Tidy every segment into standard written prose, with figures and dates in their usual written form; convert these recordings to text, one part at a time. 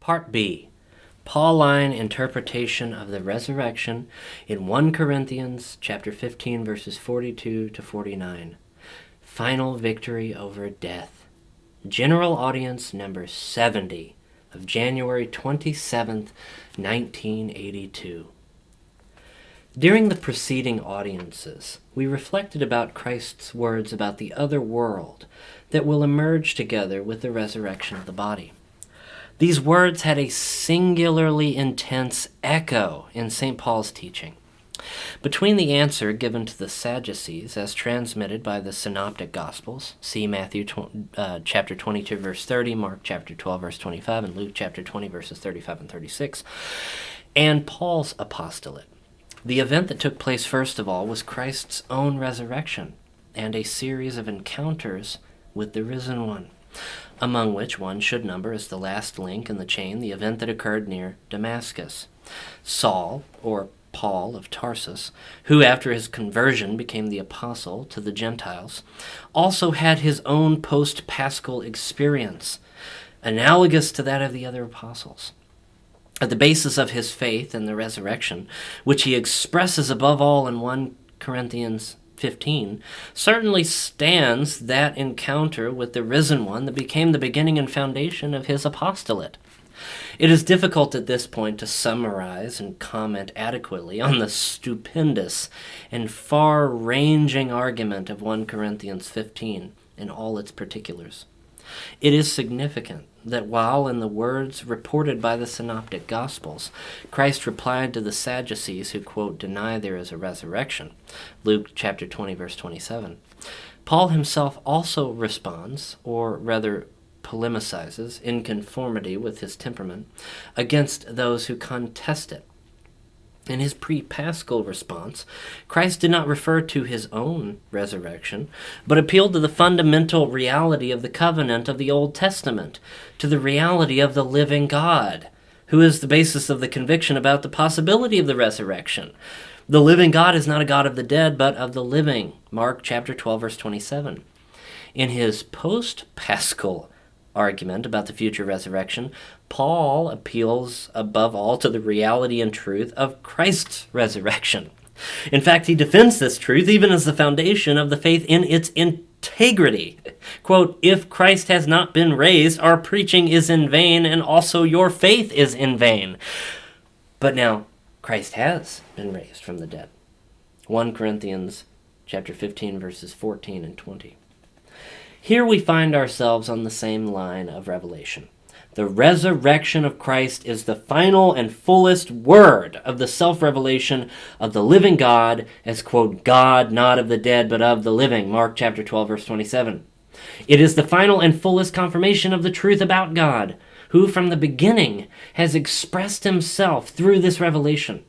Part B, Pauline interpretation of the resurrection in 1 Corinthians chapter 15, verses 42 to 49. Final victory over death. General audience number 70 of January 27th, 1982. During the preceding audiences, we reflected about Christ's words about the other world that will emerge together with the resurrection of the body. These words had a singularly intense echo in St. Paul's teaching. Between the answer given to the Sadducees as transmitted by the Synoptic Gospels, see Matthew chapter 22, verse 30, Mark chapter 12, verse 25, and Luke chapter 20, verses 35 and 36, and Paul's apostolate, the event that took place first of all was Christ's own resurrection and a series of encounters with the risen one, among which one should number as the last link in the chain the event that occurred near Damascus. Saul, or Paul of Tarsus, who after his conversion became the apostle to the Gentiles, also had his own post-paschal experience, analogous to that of the other apostles. At the basis of his faith in the resurrection, which he expresses above all in 1 Corinthians 15, certainly stands that encounter with the risen one that became the beginning and foundation of his apostolate. It is difficult at this point to summarize and comment adequately on the stupendous and far-ranging argument of 1 Corinthians 15 in all its particulars. It is significant that while in the words reported by the Synoptic Gospels, Christ replied to the Sadducees who, quote, deny there is a resurrection, Luke chapter 20, verse 27, Paul himself also responds, or rather polemicizes, in conformity with his temperament, against those who contest it. In his pre-paschal response, Christ did not refer to his own resurrection, but appealed to the fundamental reality of the covenant of the Old Testament, to the reality of the living God, who is the basis of the conviction about the possibility of the resurrection. The living God is not a God of the dead, but of the living. Mark chapter 12, verse 27. In his post-paschal argument about the future resurrection, Paul appeals above all to the reality and truth of Christ's resurrection. In fact, he defends this truth even as the foundation of the faith in its integrity. Quote, if Christ has not been raised, our preaching is in vain, and also your faith is in vain. But now, Christ has been raised from the dead. 1 Corinthians chapter 15, verses 14 and 20. Here we find ourselves on the same line of revelation. The resurrection of Christ is the final and fullest word of the self-revelation of the living God as, quote, God not of the dead but of the living, Mark chapter 12, verse 27. It is the final and fullest confirmation of the truth about God, who from the beginning has expressed himself through this revelation.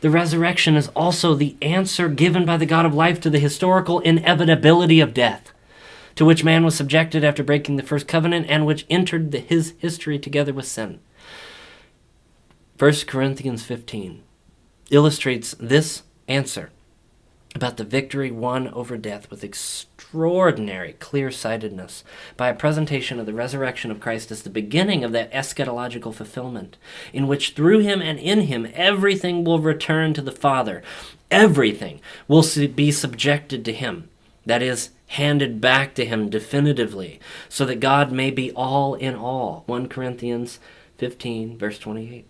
The resurrection is also the answer given by the God of life to the historical inevitability of death, to which man was subjected after breaking the first covenant and which entered his history together with sin. 1 Corinthians 15 illustrates this answer about the victory won over death with extraordinary clear-sightedness by a presentation of the resurrection of Christ as the beginning of that eschatological fulfillment, in which through him and in him everything will return to the Father. Everything will be subjected to him. That is, handed back to him definitively, so that God may be all in all. 1 Corinthians 15, verse 28.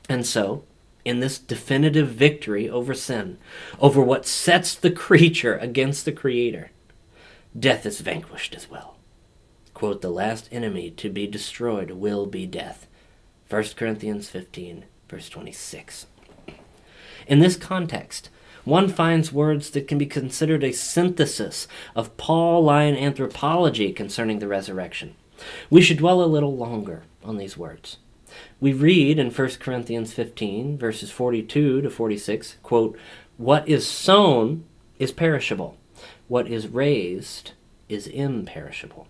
And so, in this definitive victory over sin, over what sets the creature against the Creator, death is vanquished as well. Quote, the last enemy to be destroyed will be death. 1 Corinthians 15, verse 26. In this context, one finds words that can be considered a synthesis of Pauline anthropology concerning the resurrection. We should dwell a little longer on these words. We read in 1 Corinthians 15, verses 42 to 46, quote, what is sown is perishable. What is raised is imperishable.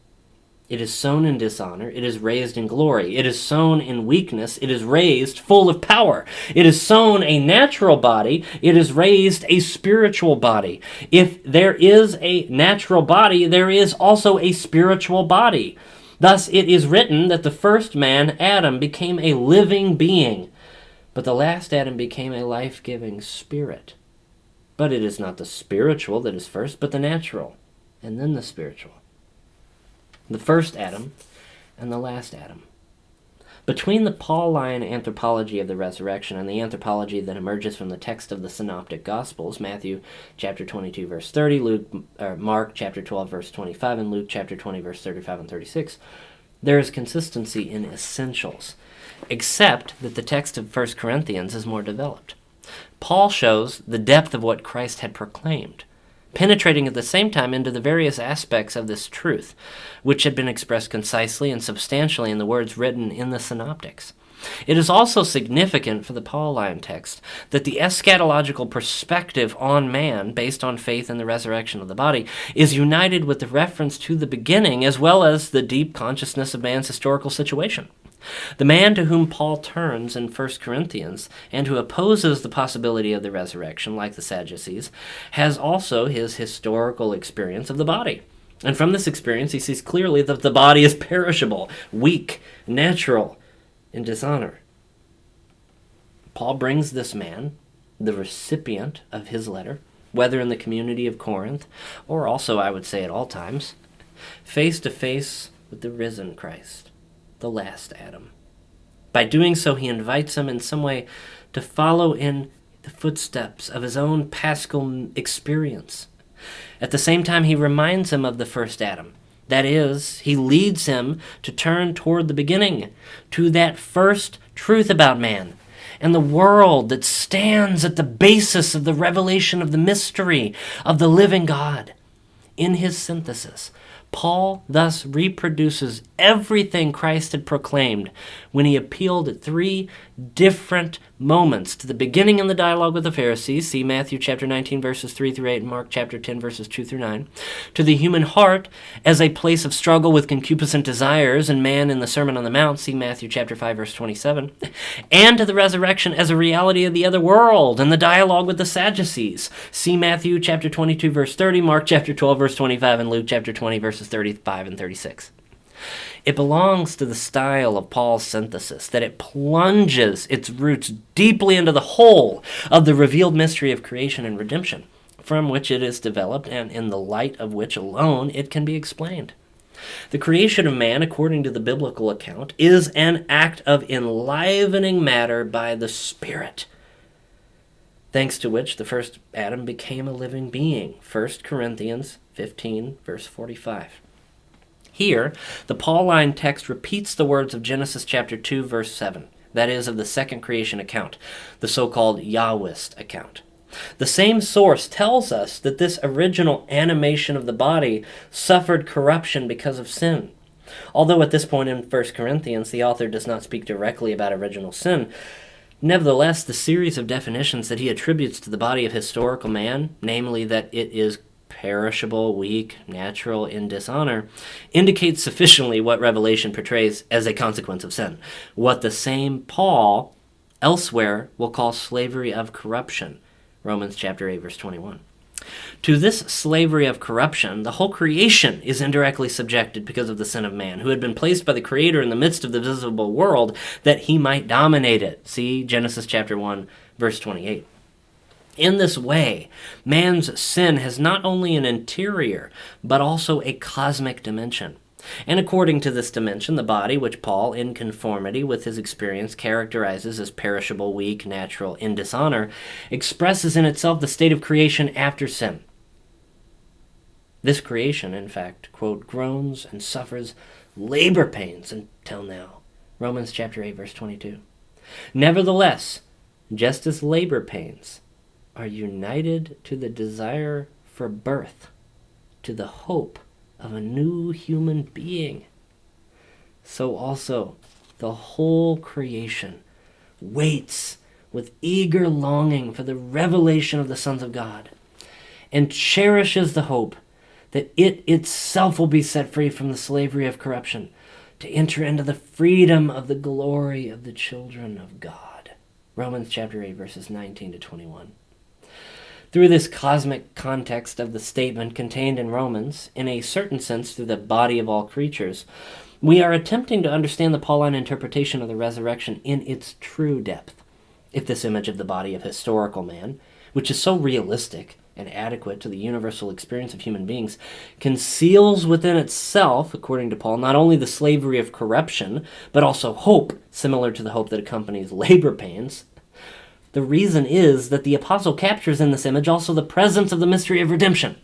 It is sown in dishonor, it is raised in glory. It is sown in weakness, it is raised full of power. It is sown a natural body, it is raised a spiritual body. If there is a natural body, there is also a spiritual body. Thus it is written that the first man, Adam, became a living being, but the last Adam became a life-giving spirit. But it is not the spiritual that is first, but the natural, and then the spiritual. The first Adam and the last Adam. Between the Pauline anthropology of the resurrection and the anthropology that emerges from the text of the Synoptic Gospels, Matthew chapter 22, verse 30, Mark chapter 12, verse 25, and Luke chapter 20, verse 35 and 36, there is consistency in essentials, except that the text of 1 Corinthians is more developed. Paul shows the depth of what Christ had proclaimed, penetrating at the same time into the various aspects of this truth, which had been expressed concisely and substantially in the words written in the Synoptics. It is also significant for the Pauline text that the eschatological perspective on man, based on faith in the resurrection of the body, is united with the reference to the beginning as well as the deep consciousness of man's historical situation. The man to whom Paul turns in 1 Corinthians and who opposes the possibility of the resurrection, like the Sadducees, has also his historical experience of the body. And from this experience, he sees clearly that the body is perishable, weak, natural, in dishonor. Paul brings this man, the recipient of his letter, whether in the community of Corinth, or also, I would say at all times, face to face with the risen Christ, the last Adam. By doing so, he invites him in some way to follow in the footsteps of his own paschal experience. At the same time, he reminds him of the first Adam. That is, he leads him to turn toward the beginning, to that first truth about man and the world that stands at the basis of the revelation of the mystery of the living God. In his synthesis, Paul thus reproduces everything Christ had proclaimed when he appealed at three different moments: to the beginning in the dialogue with the Pharisees, see Matthew chapter 19 verses 3 through 8 and Mark chapter 10 verses 2 through 9, to the human heart as a place of struggle with concupiscent desires and man in the Sermon on the Mount, see Matthew chapter 5 verse 27, and to the resurrection as a reality of the other world and the dialogue with the Sadducees, see Matthew chapter 22 verse 30, Mark chapter 12 verse 25, and Luke chapter 20 verses 35 and 36. It belongs to the style of Paul's synthesis that it plunges its roots deeply into the whole of the revealed mystery of creation and redemption, from which it is developed and in the light of which alone it can be explained. The creation of man, according to the biblical account, is an act of enlivening matter by the Spirit, thanks to which the first Adam became a living being. 1 Corinthians 15, verse 45. Here, the Pauline text repeats the words of Genesis chapter 2, verse 7, that is, of the second creation account, the so-called Yahwist account. The same source tells us that this original animation of the body suffered corruption because of sin. Although at this point in 1 Corinthians, the author does not speak directly about original sin, nevertheless, the series of definitions that he attributes to the body of historical man, namely that it is perishable, weak, natural, in dishonor, indicates sufficiently what Revelation portrays as a consequence of sin, what the same Paul elsewhere will call slavery of corruption, Romans chapter 8, verse 21. To this slavery of corruption, the whole creation is indirectly subjected because of the sin of man, who had been placed by the Creator in the midst of the visible world that he might dominate it. See Genesis chapter 1, verse 28. In this way, man's sin has not only an interior, but also a cosmic dimension. And according to this dimension, the body, which Paul, in conformity with his experience, characterizes as perishable, weak, natural, in dishonor, expresses in itself the state of creation after sin. This creation, in fact, quote, groans and suffers labor pains until now. Romans chapter 8, verse 22. Nevertheless, just as labor pains are united to the desire for birth, to the hope of a new human being, so also the whole creation waits with eager longing for the revelation of the sons of God, and cherishes the hope that it itself will be set free from the slavery of corruption, to enter into the freedom of the glory of the children of God. Romans chapter 8, verses 19 to 21. Through this cosmic context of the statement contained in Romans, in a certain sense through the body of all creatures, We are attempting to understand the Pauline interpretation of the resurrection in its true depth. If this image of the body of historical man, which is so realistic and adequate to the universal experience of human beings, conceals within itself, according to Paul, not only the slavery of corruption, but also hope, similar to the hope that accompanies labor pains, the reason is that the apostle captures in this image also the presence of the mystery of redemption.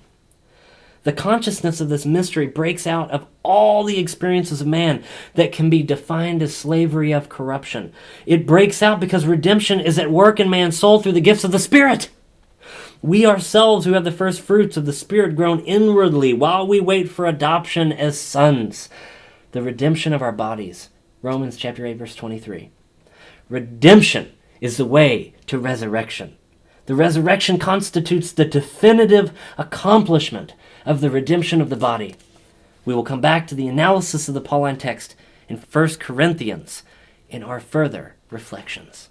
The consciousness of this mystery breaks out of all the experiences of man that can be defined as slavery of corruption. It breaks out because redemption is at work in man's soul through the gifts of the Spirit. We ourselves who have the first fruits of the Spirit grown inwardly while we wait for adoption as sons, the redemption of our bodies. Romans chapter 8, verse 23. Redemption is the way to resurrection. The resurrection constitutes the definitive accomplishment of the redemption of the body. We will come back to the analysis of the Pauline text in 1 Corinthians in our further reflections.